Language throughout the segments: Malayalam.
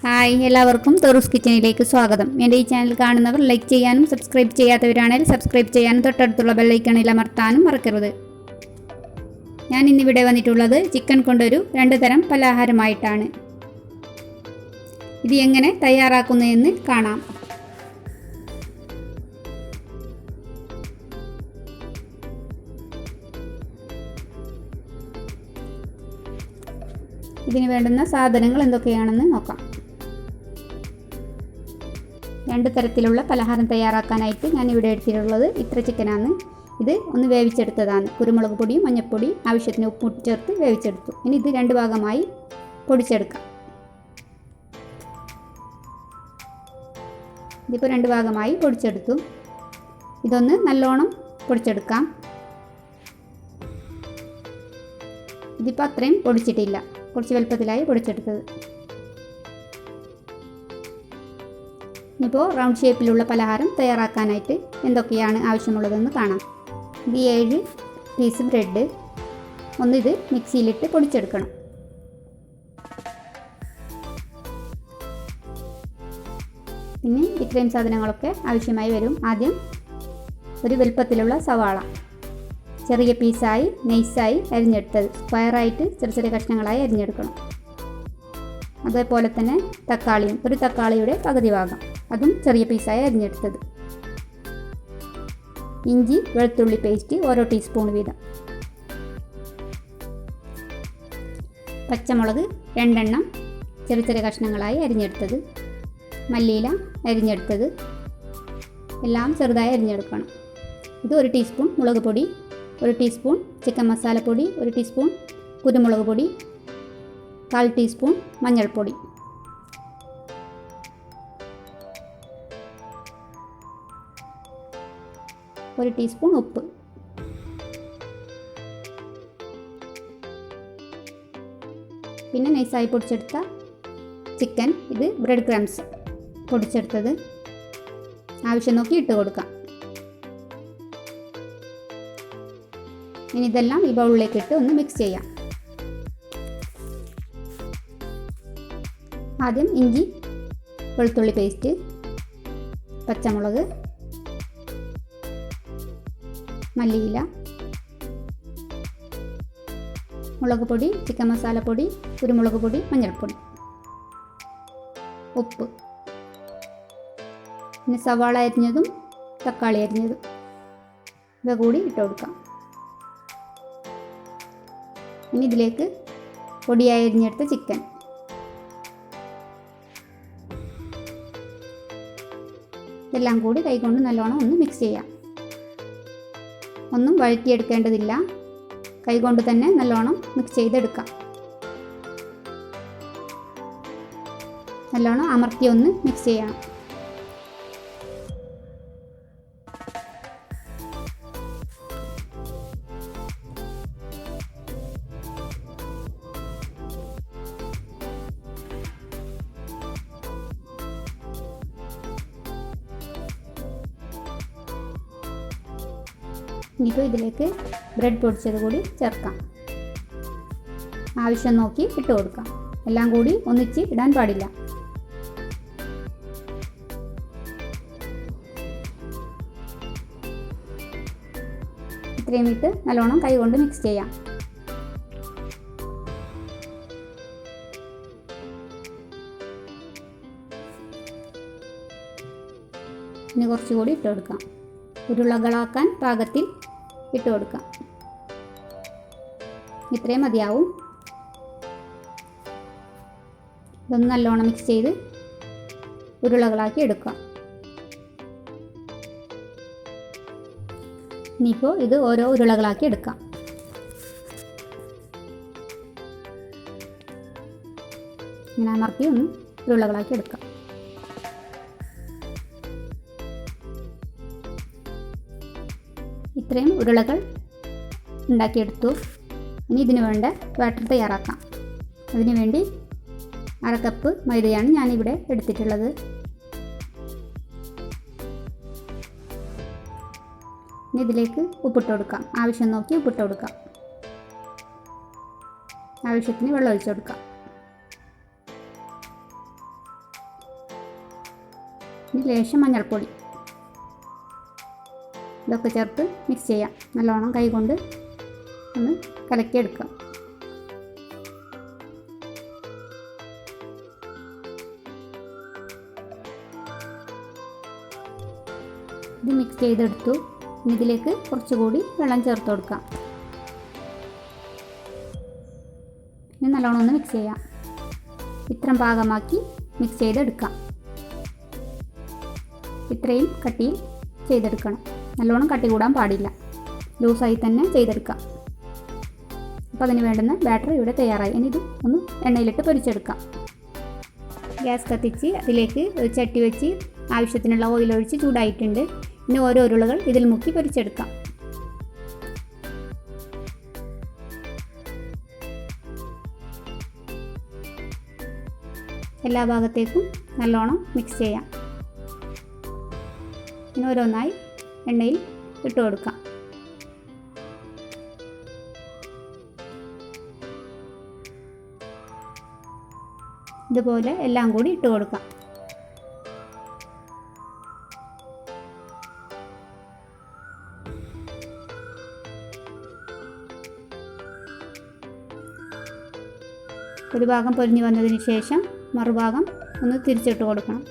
ഹായ്, എല്ലാവർക്കും തെറൂസ് കിച്ചണിലേക്ക് സ്വാഗതം. എൻ്റെ ഈ ചാനൽ കാണുന്നവർ ലൈക്ക് ചെയ്യാനും സബ്സ്ക്രൈബ് ചെയ്യാത്തവരാണെങ്കിൽ സബ്സ്ക്രൈബ് ചെയ്യാനും തൊട്ടടുത്തുള്ള ബെല്ലൈക്കണിൽ അമർത്താനും മറക്കരുത്. ഞാൻ ഇന്നിവിടെ വന്നിട്ടുള്ളത് ചിക്കൻ കൊണ്ടൊരു 2 തരം പലഹാരമായിട്ടാണ്. ഇത് എങ്ങനെ തയ്യാറാക്കുന്നതെന്ന് കാണാം. ഇതിന് വേണ്ടുന്ന സാധനങ്ങൾ എന്തൊക്കെയാണെന്ന് നോക്കാം. 2 തരത്തിലുള്ള പലഹാരം തയ്യാറാക്കാനായിട്ട് ഞാൻ ഇവിടെ എടുത്തിട്ടുള്ളത് ഇത്ര ചിക്കനാണ്. ഇത് ഒന്ന് വേവിച്ചെടുത്തതാണ്. കുരുമുളക് പൊടിയും മഞ്ഞൾപ്പൊടിയും ആവശ്യത്തിന് ഉപ്പും ചേർത്ത് വേവിച്ചെടുത്തു. ഇനി ഇത് 2 ഭാഗമായി പൊടിച്ചെടുക്കാം. ഇതിപ്പോൾ 2 ഭാഗമായി പൊടിച്ചെടുത്തു. ഇതൊന്ന് നല്ലോണം പൊടിച്ചെടുക്കാം. ഇതിപ്പോൾ അത്രയും പൊടിച്ചിട്ടില്ല, കുറച്ച് വലുപ്പത്തിലായി പൊടിച്ചെടുത്തത്. ഇപ്പോൾ റൗണ്ട് ഷേപ്പിലുള്ള പലഹാരം തയ്യാറാക്കാനായിട്ട് എന്തൊക്കെയാണ് ആവശ്യമുള്ളതെന്ന് കാണാം. ഇത് 7 പീസ് ബ്രെഡ്. ഇത് മിക്സിയിലിട്ട് പൊടിച്ചെടുക്കണം. പിന്നെ ഇത്രയും സാധനങ്ങളൊക്കെ ആവശ്യമായി വരും. ആദ്യം ഒരു വലുപ്പത്തിലുള്ള സവാള ചെറിയ പീസായി നൈസായി അരിഞ്ഞെടുത്തത്, സ്ക്വയറായിട്ട് ചെറിയ ചെറിയ കഷ്ണങ്ങളായി അരിഞ്ഞെടുക്കണം. അതേപോലെ തന്നെ തക്കാളിയും, ഒരു തക്കാളിയുടെ പകുതി ഭാഗം, അതും ചെറിയ പീസായി അരിഞ്ഞെടുത്തത്. ഇഞ്ചി വെളുത്തുള്ളി പേസ്റ്റ് ഓരോ ടീസ്പൂൺ വീതം. പച്ചമുളക് 2 എണ്ണം ചെറിയ ചെറിയ കഷ്ണങ്ങളായി അരിഞ്ഞെടുത്തത്. മല്ലിയില അരിഞ്ഞെടുത്തത്, എല്ലാം ചെറുതായി അരിഞ്ഞെടുക്കണം. ഇത് 1 ടീസ്പൂൺ മുളക് പൊടി, 1 ടീസ്പൂൺ ചിക്കൻ മസാലപ്പൊടി, 1 ടീസ്പൂൺ കുരുമുളക് പൊടി, 1/4 ടീസ്പൂൺ മഞ്ഞൾപ്പൊടി, ഒരു ടീസ്പൂൺ ഉപ്പ്. പിന്നെ നൈസായി പൊടിച്ചെടുത്ത ചിക്കൻ, ഇത് ബ്രെഡ് ക്രംസ് പൊടിച്ചെടുത്തത്. ആവശ്യം നോക്കി ഇട്ട് കൊടുക്കാം. ഇനി ഇതെല്ലാം ഈ ബൗളിലേക്ക് ഇട്ട് ഒന്ന് മിക്സ് ചെയ്യാം. ആദ്യം ഇഞ്ചി വെളുത്തുള്ളി പേസ്റ്റ്, പച്ചമുളക്, മല്ലിയില, മുളക് പൊടി, ചിക്കൻ മസാലപ്പൊടി, കുരുമുളക് പൊടി, മഞ്ഞൾപ്പൊടി, ഉപ്പ്. പിന്നെ സവാള അരിഞ്ഞതും തക്കാളി അരിഞ്ഞതും ഇവ കൂടി ഇട്ട് കൊടുക്കാം. ഇനി ഇതിലേക്ക് പൊടിയായി അരിഞ്ഞെടുത്ത ചിക്കൻ, ഇതെല്ലാം കൂടി കൈകൊണ്ട് നല്ലോണം ഒന്ന് മിക്സ് ചെയ്യാം. ഒന്നും വഴറ്റിയെടുക്കേണ്ടതില്ല, കൈകൊണ്ട് തന്നെ നല്ലോണം മിക്സ് ചെയ്തെടുക്കാം. നല്ലോണം അമർത്തി ഒന്ന് മിക്സ് ചെയ്യണം. ഇനിയിപ്പോൾ ഇതിലേക്ക് ബ്രെഡ് പൊടിച്ചത് കൂടി ചേർക്കാം. ആവശ്യം നോക്കി ഇട്ട് കൊടുക്കാം. എല്ലാം കൂടി ഒന്നിച്ച് ഇടാൻ പാടില്ല. ഇത്രയും ഇട്ട് നല്ലോണം കൈകൊണ്ട് മിക്സ് ചെയ്യാം. ഇനി കുറച്ചുകൂടി ഇട്ട് കൊടുക്കാം. ഉരുളകളാക്കാൻ പാകത്തിൽ ഇട്ട് കൊടുക്കാം. ഇത്രയും മതിയാവും. ഇതൊന്ന് നല്ലോണം മിക്സ് ചെയ്ത് ഉരുളകളാക്കി എടുക്കാം. ഇനിയിപ്പോൾ ഇത് ഓരോ ഉരുളകളാക്കി എടുക്കാം. ഇങ്ങനെ അമർത്തി ഒന്ന് ഉരുളകളാക്കി എടുക്കാം. ഇത്രയും ഉരുളകൾ ഉണ്ടാക്കിയെടുത്തു. ഇനി ഇതിന് വേണ്ട ബാറ്റർ തയ്യാറാക്കാം. അതിനു വേണ്ടി 1/2 കപ്പ് മൈദയാണ് ഞാനിവിടെ എടുത്തിട്ടുള്ളത്. ഇനി ഇതിലേക്ക് ഉപ്പിട്ട് കൊടുക്കാം. ആവശ്യം നോക്കി ഉപ്പിട്ട് കൊടുക്കാം. ആവശ്യത്തിന് വെള്ളം ഒഴിച്ചു കൊടുക്കാം. ഇനി ലേശം മഞ്ഞൾപ്പൊടി ഇതൊക്കെ ചേർത്ത് മിക്സ് ചെയ്യാം. നല്ലോണം കൈകൊണ്ട് ഒന്ന് കലക്കിയെടുക്കാം. ഇത് മിക്സ് ചെയ്തെടുത്തു. ഇനി ഇതിലേക്ക് കുറച്ചുകൂടി വെള്ളം ചേർത്ത് കൊടുക്കാം. ഇനി നല്ലോണം ഒന്ന് മിക്സ് ചെയ്യാം. ഇത്രയും പാകമാക്കി മിക്സ് ചെയ്തെടുക്കാം. ഇത്രയും കട്ടിയിൽ ചെയ്തെടുക്കണം. നല്ലോണം കട്ടി കൂടാൻ പാടില്ല. ലൂസായി തന്നെ ചെയ്തെടുക്കാം. അപ്പോൾ അതിന് വേണ്ടുന്ന ബാറ്റർ ഇവിടെ തയ്യാറായി. ഇനി ഇത് ഒന്ന് എണ്ണയിലിട്ട് പൊരിച്ചെടുക്കാം. ഗ്യാസ് കത്തിച്ച് അതിലേക്ക് ഒരു ചട്ടി വെച്ച് ആവശ്യത്തിനുള്ള ഓയിൽ ഒഴിച്ച് ചൂടായിട്ടുണ്ട്. ഇനി ഓരോ ഉരുളകൾ ഇതിൽ മുക്കി പൊരിച്ചെടുക്കാം. എല്ലാ ഭാഗത്തേക്കും നല്ലോണം മിക്സ് ചെയ്യാം. ഇനി ഓരോന്നായി എണ്ണയിൽ ഇട്ട് കൊടുക്കാം. ഇതുപോലെ എല്ലാം കൂടി ഇട്ട് കൊടുക്കാം. ഒരു ഭാഗം പൊരിഞ്ഞു വന്നതിന് ശേഷം മറുഭാഗം ഒന്ന് തിരിച്ചിട്ട് കൊടുക്കണം.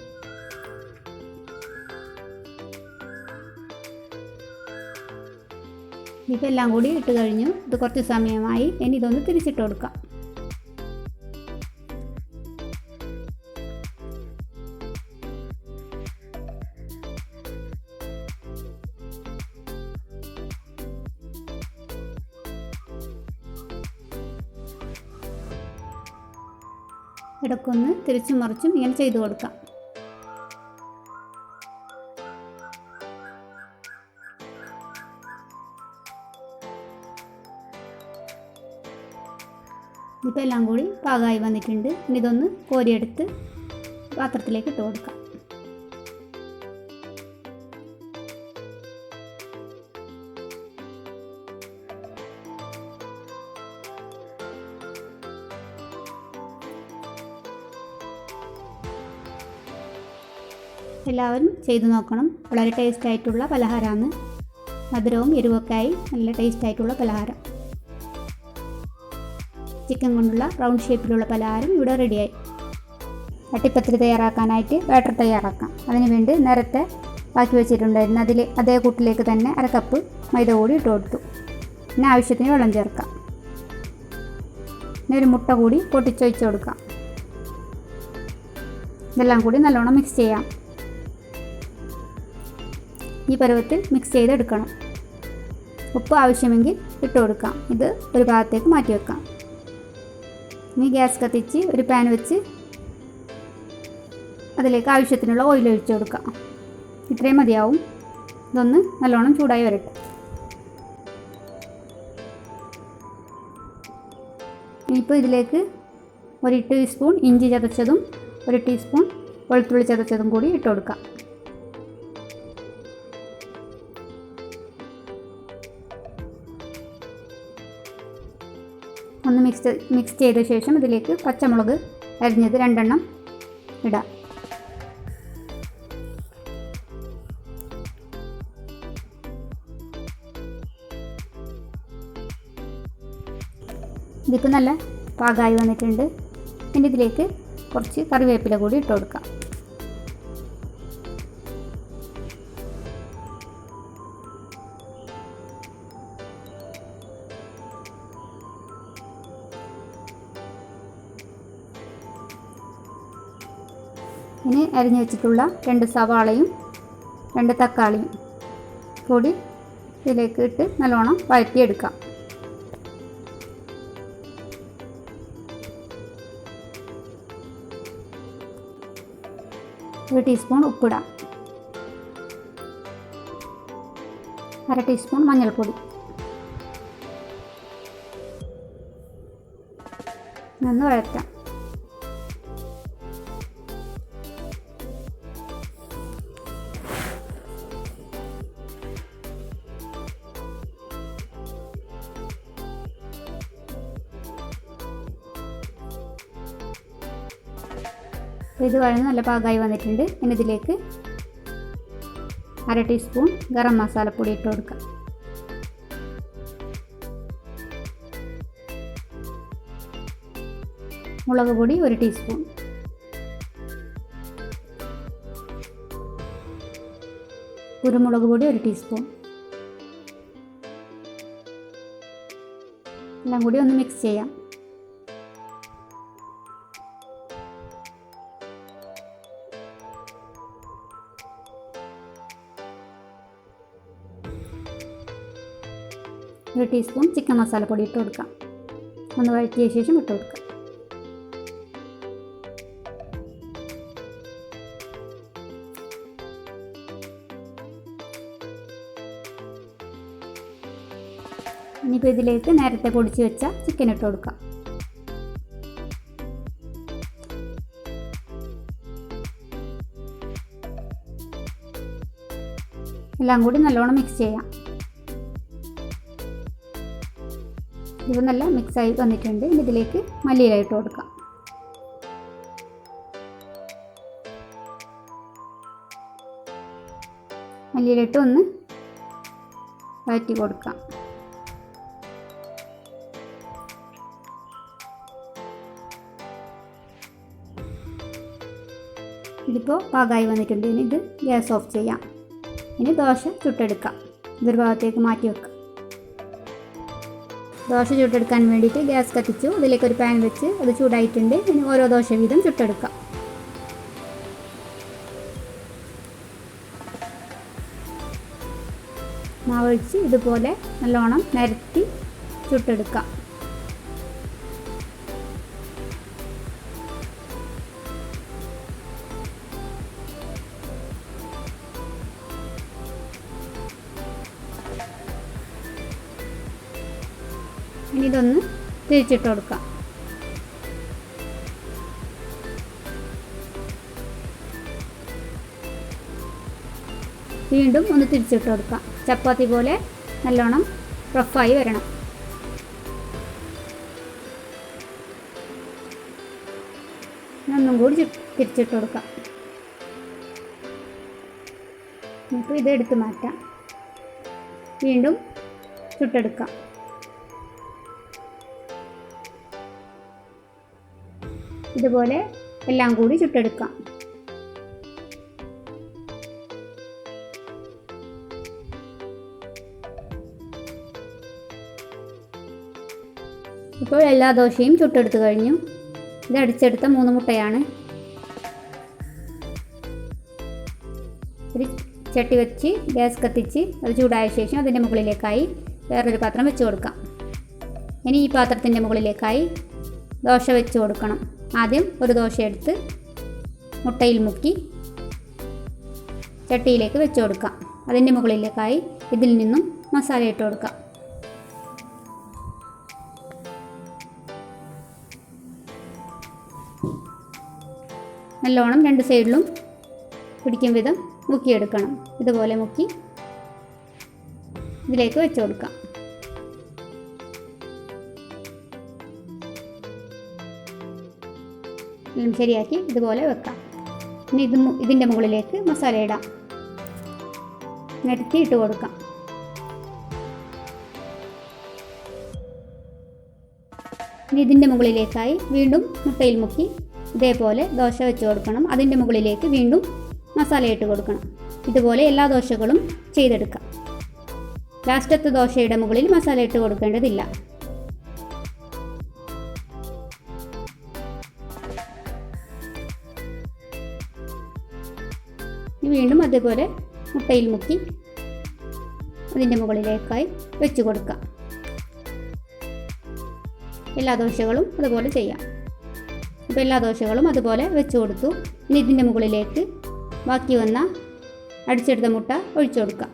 ഇപ്പോൾ എല്ലാം കൂടി ഇട്ട് കഴിഞ്ഞു. ഇത് കുറച്ച് സമയമായി. ഇനി ഇതൊന്ന് തിരിച്ചിട്ട് കൊടുക്കാം. ഇടയ്ക്കൊന്ന് തിരിച്ചും മറിച്ചും ഇങ്ങനെ ചെയ്തു കൊടുക്കാം. ഇപ്പോൾ എല്ലാം കൂടി പാകമായി വന്നിട്ടുണ്ട്. ഇനി ഇതൊന്ന് കോരിയെടുത്ത് പാത്രത്തിലേക്ക് ഇട്ട് കൊടുക്കാം. എല്ലാവരും ചെയ്തു നോക്കണം. വളരെ ടേസ്റ്റായിട്ടുള്ള പലഹാരമാണ്. മധുരവും എരിവൊക്കെ ആയി നല്ല ടേസ്റ്റായിട്ടുള്ള പലഹാരം. ചിക്കൻ കൊണ്ടുള്ള റൗണ്ട് ഷേപ്പിലുള്ള പലഹാരം ഇവിടെ റെഡിയായി. അട്ടിപ്പത്തിരി തയ്യാറാക്കാനായിട്ട് ബാറ്റർ തയ്യാറാക്കാം. അതിനുവേണ്ടി നേരത്തെ ബാക്കി വെച്ചിട്ടുണ്ടായിരുന്നു അതേ കൂട്ടിലേക്ക് തന്നെ 1/2 കപ്പ് മൈദ കൂടി ഇട്ട് കൊടുത്തു. പിന്നെ ആവശ്യത്തിന് വെള്ളം ചേർക്കാം. പിന്നെ ഒരു മുട്ട കൂടി പൊട്ടിച്ചൊഴിച്ച് കൊടുക്കാം. ഇതെല്ലാം കൂടി നല്ലോണം മിക്സ് ചെയ്യാം. ഈ പരുവത്തിൽ മിക്സ് ചെയ്തെടുക്കണം. ഉപ്പ് ആവശ്യമെങ്കിൽ ഇട്ട് കൊടുക്കാം. ഇത് ഒരു ഭാഗത്തേക്ക് മാറ്റി വെക്കാം. ഇനി ഗ്യാസ് കത്തിച്ച് ഒരു പാൻ വെച്ച് അതിലേക്ക് ആവശ്യത്തിനുള്ള ഓയിൽ ഒഴിച്ച് കൊടുക്കാം. ഇത്രയും മതിയാവും. ഇതൊന്ന് നല്ലോണം ചൂടായി വരട്ടെ. ഇനിയിപ്പോൾ ഇതിലേക്ക് 1 ടീസ്പൂൺ ഇഞ്ചി ചതച്ചതും 1 ടീസ്പൂൺ വെളുത്തുള്ളി ചതച്ചതും കൂടി ഇട്ട് കൊടുക്കാം. ഒന്ന് മിക്സ് ചെയ്ത ശേഷം ഇതിലേക്ക് പച്ചമുളക് അരിഞ്ഞത് 2 എണ്ണം ഇടാം. ഇതിപ്പോൾ നല്ല പാകമായി വന്നിട്ടുണ്ട്. ഇനി ഇതിലേക്ക് കുറച്ച് കറിവേപ്പില കൂടി ഇട്ട് കൊടുക്കാം. ഇനി അരിഞ്ഞു വെച്ചിട്ടുള്ള 2 സവാളയും 2 തക്കാളിയും കൂടി ഇതിലേക്ക് ഇട്ട് നല്ലോണം വഴറ്റിയെടുക്കാം. ഒരു ടീസ്പൂൺ ഉപ്പിടാം. 1/2 ടീസ്പൂൺ മഞ്ഞൾപ്പൊടി. ഒന്ന് വഴറ്റാം. ഇത് വഴന്ന് നല്ല പാകമായി വന്നിട്ടുണ്ട്. ഇനി ഇതിലേക്ക് 1/2 ടീസ്പൂൺ ഗരം മസാലപ്പൊടി ഇട്ട് കൊടുക്കാം. മുളക് പൊടി 1 ടീസ്പൂൺ. കുരുമുളക് പൊടി 1 ടീസ്പൂൺ. എല്ലാം കൂടി ഒന്ന് മിക്സ് ചെയ്യാം. ഒരു ടീസ്പൂൺ ചിക്കൻ മസാലപ്പൊടി ഇട്ട് കൊടുക്കാം. ഒന്ന് വഴറ്റിയ ശേഷം ഇട്ട് കൊടുക്കാം. ഇനിയിപ്പോൾ ഇതിലേക്ക് നേരത്തെ പൊടിച്ച് വെച്ച ചിക്കൻ ഇട്ട് കൊടുക്കാം. എല്ലാം കൂടി നല്ലോണം മിക്സ് ചെയ്യാം. ഇത് നല്ല മിക്സായി വന്നിട്ടുണ്ട്. ഇതിലേക്ക് മല്ലിയില ഇട്ട് കൊടുക്കാം. മല്ലിയിലിട്ട് ഒന്ന് വഴറ്റി കൊടുക്കാം. ഇതിപ്പോൾ പാകമായി വന്നിട്ടുണ്ട്. ഇനി ഇത് ഗ്യാസ് ഓഫ് ചെയ്യാം. ഇനി ദോശ ചുട്ടെടുക്കാം. ഇതൊരു ഭാഗത്തേക്ക് മാറ്റി വെക്കാം. ദോശ ചുട്ടെടുക്കാൻ വേണ്ടിയിട്ട് ഗ്യാസ് കത്തിച്ചു. അതിലേക്ക് ഒരു പാൻ വെച്ച് അത് ചൂടായിട്ടുണ്ട്. ഇനി ഓരോ ദോശ വീതം ചുട്ടെടുക്കാം. മാവൊഴിച്ച് ഇതുപോലെ നല്ലോണം നിരത്തി ചുട്ടെടുക്കാം. ഇനി ഇതൊന്ന് തിരിച്ചിട്ട് കൊടുക്കാം. വീണ്ടും ഒന്ന് തിരിച്ചിട്ട് കൊടുക്കാം. ചപ്പാത്തി പോലെ നല്ലോണം റഫായി വരണം. ഒന്നും കൂടി തിരിച്ചിട്ട് കൊടുക്കാം. ഇപ്പോൾ ഇത് എടുത്ത് മാറ്റാം. വീണ്ടും ചുട്ടെടുക്കാം. ഇതുപോലെ എല്ലാം കൂടി ചുട്ടെടുക്കാം. ഇപ്പോൾ എല്ലാ ദോശയും ചുട്ടെടുത്ത് കഴിഞ്ഞു. ഇത് അടിച്ചെടുത്ത 3 മുട്ടയാണ്. ഒരു ചട്ടി വെച്ച് ഗ്യാസ് കത്തിച്ച് അത് ചൂടായ ശേഷം അതിൻ്റെ മുകളിലേക്കായി വേറൊരു പാത്രം വെച്ച് കൊടുക്കാം. ഇനി ഈ പാത്രത്തിൻ്റെ മുകളിലേക്കായി ദോശ വെച്ച് കൊടുക്കണം. ആദ്യം ഒരു ദോശ എടുത്ത് മുട്ടയിൽ മുക്കി ചട്ടിയിലേക്ക് വെച്ച് കൊടുക്കാം. അതിൻ്റെ മുകളിലേക്കായി ഇതിൽ നിന്നും മസാല ഇട്ട് കൊടുക്കാം. നല്ലോണം 2 സൈഡിലും പിടിക്കും വിധം മുക്കിയെടുക്കണം. ഇതുപോലെ മുക്കി ഇതിലേക്ക് വെച്ച് കൊടുക്കാം. എല്ലാം ശരിയാക്കി ഇതുപോലെ വെക്കാം. ഇനി ഇതിൻ്റെ മുകളിലേക്ക് മസാല ഇടാം. നിരത്തി ഇട്ട് കൊടുക്കാം. ഇനി ഇതിൻ്റെ മുകളിലേക്കായി വീണ്ടും മുട്ടയിൽ മുക്കി ഇതേപോലെ ദോശ വെച്ച് കൊടുക്കണം. അതിൻ്റെ മുകളിലേക്ക് വീണ്ടും മസാല ഇട്ട് കൊടുക്കണം. ഇതുപോലെ എല്ലാ ദോശകളും ചെയ്തെടുക്കാം. ലാസ്റ്റത്തെ ദോശയുടെ മുകളിൽ മസാല ഇട്ട് കൊടുക്കേണ്ടതില്ല. വീണ്ടും അതേപോലെ മുട്ടയിൽ മുക്കി അതിൻ്റെ മുകളിലേക്കായി വെച്ച് കൊടുക്കാം. എല്ലാ ദോശകളും അതുപോലെ ചെയ്യാം. ഇപ്പോൾ എല്ലാ ദോശകളും അതുപോലെ വെച്ച് കൊടുത്തു. ഇനി ഇതിൻ്റെ മുകളിലേക്ക് ബാക്കി വന്ന അടിച്ചെടുത്ത മുട്ട ഒഴിച്ചു കൊടുക്കാം.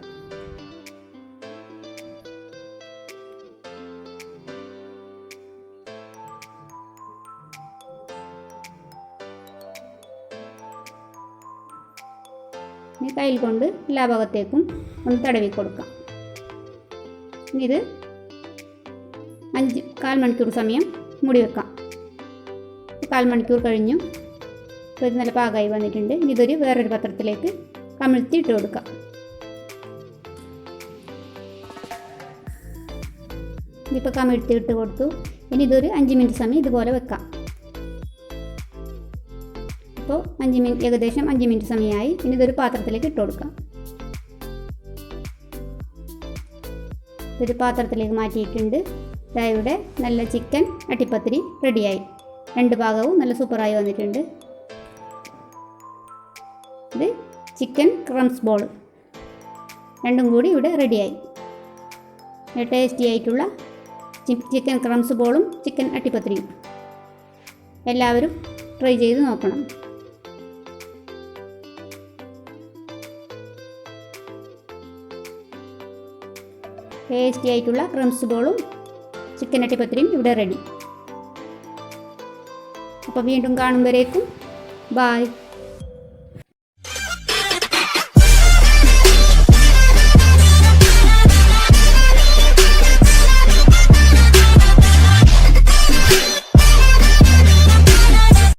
ഇനി കയ്യിൽ കൊണ്ട് എല്ലാ ഭാഗത്തേക്കും ഒന്ന് തടവി കൊടുക്കാം. ഇനി ഇത് 4 മണിക്കൂർ സമയം മൂടി വെക്കാം. 4 മണിക്കൂർ കഴിഞ്ഞു. ഇപ്പോൾ ഇത് നല്ല പാകമായി വന്നിട്ടുണ്ട്. ഇനി ഇതൊരു വേറൊരു പാത്രത്തിലേക്ക് കമിഴ്ത്തി ഇട്ട് കൊടുക്കാം. ഇതിപ്പോൾ കമിഴ്ത്തി ഇട്ട് കൊടുത്തു. ഇനി ഇതൊരു 5 മിനിറ്റ് സമയം ഇതുപോലെ വെക്കാം. അപ്പോൾ ഏകദേശം 5 മിനിറ്റ് സമയമായി. ഇനി ഇതൊരു പാത്രത്തിലേക്ക് ഇട്ട് കൊടുക്കാം. ഒരു പാത്രത്തിലേക്ക് മാറ്റിയിട്ടുണ്ട്. ഇവിടെ നല്ല ചിക്കൻ അട്ടിപ്പത്തിരി റെഡിയായി. 2 ഭാഗവും നല്ല സൂപ്പറായി വന്നിട്ടുണ്ട്. ഇത് ചിക്കൻ ക്രംസ് ബോൾ രണ്ടും കൂടി ഇവിടെ റെഡിയായി. ടേസ്റ്റി ആയിട്ടുള്ള ചിക്കൻ ക്രംസ് ബോളും ചിക്കൻ അട്ടിപ്പത്തിരിയും എല്ലാവരും ട്രൈ ചെയ്ത് നോക്കണം. ടേസ്റ്റി ആയിട്ടുള്ള ക്രംസ് ബോളും ചിക്കൻ അട്ടിപ്പത്തിരിയും ഇവിടെ റെഡി. അപ്പോൾ വീണ്ടും കാണുമ്പോഴേക്കും ബായ്.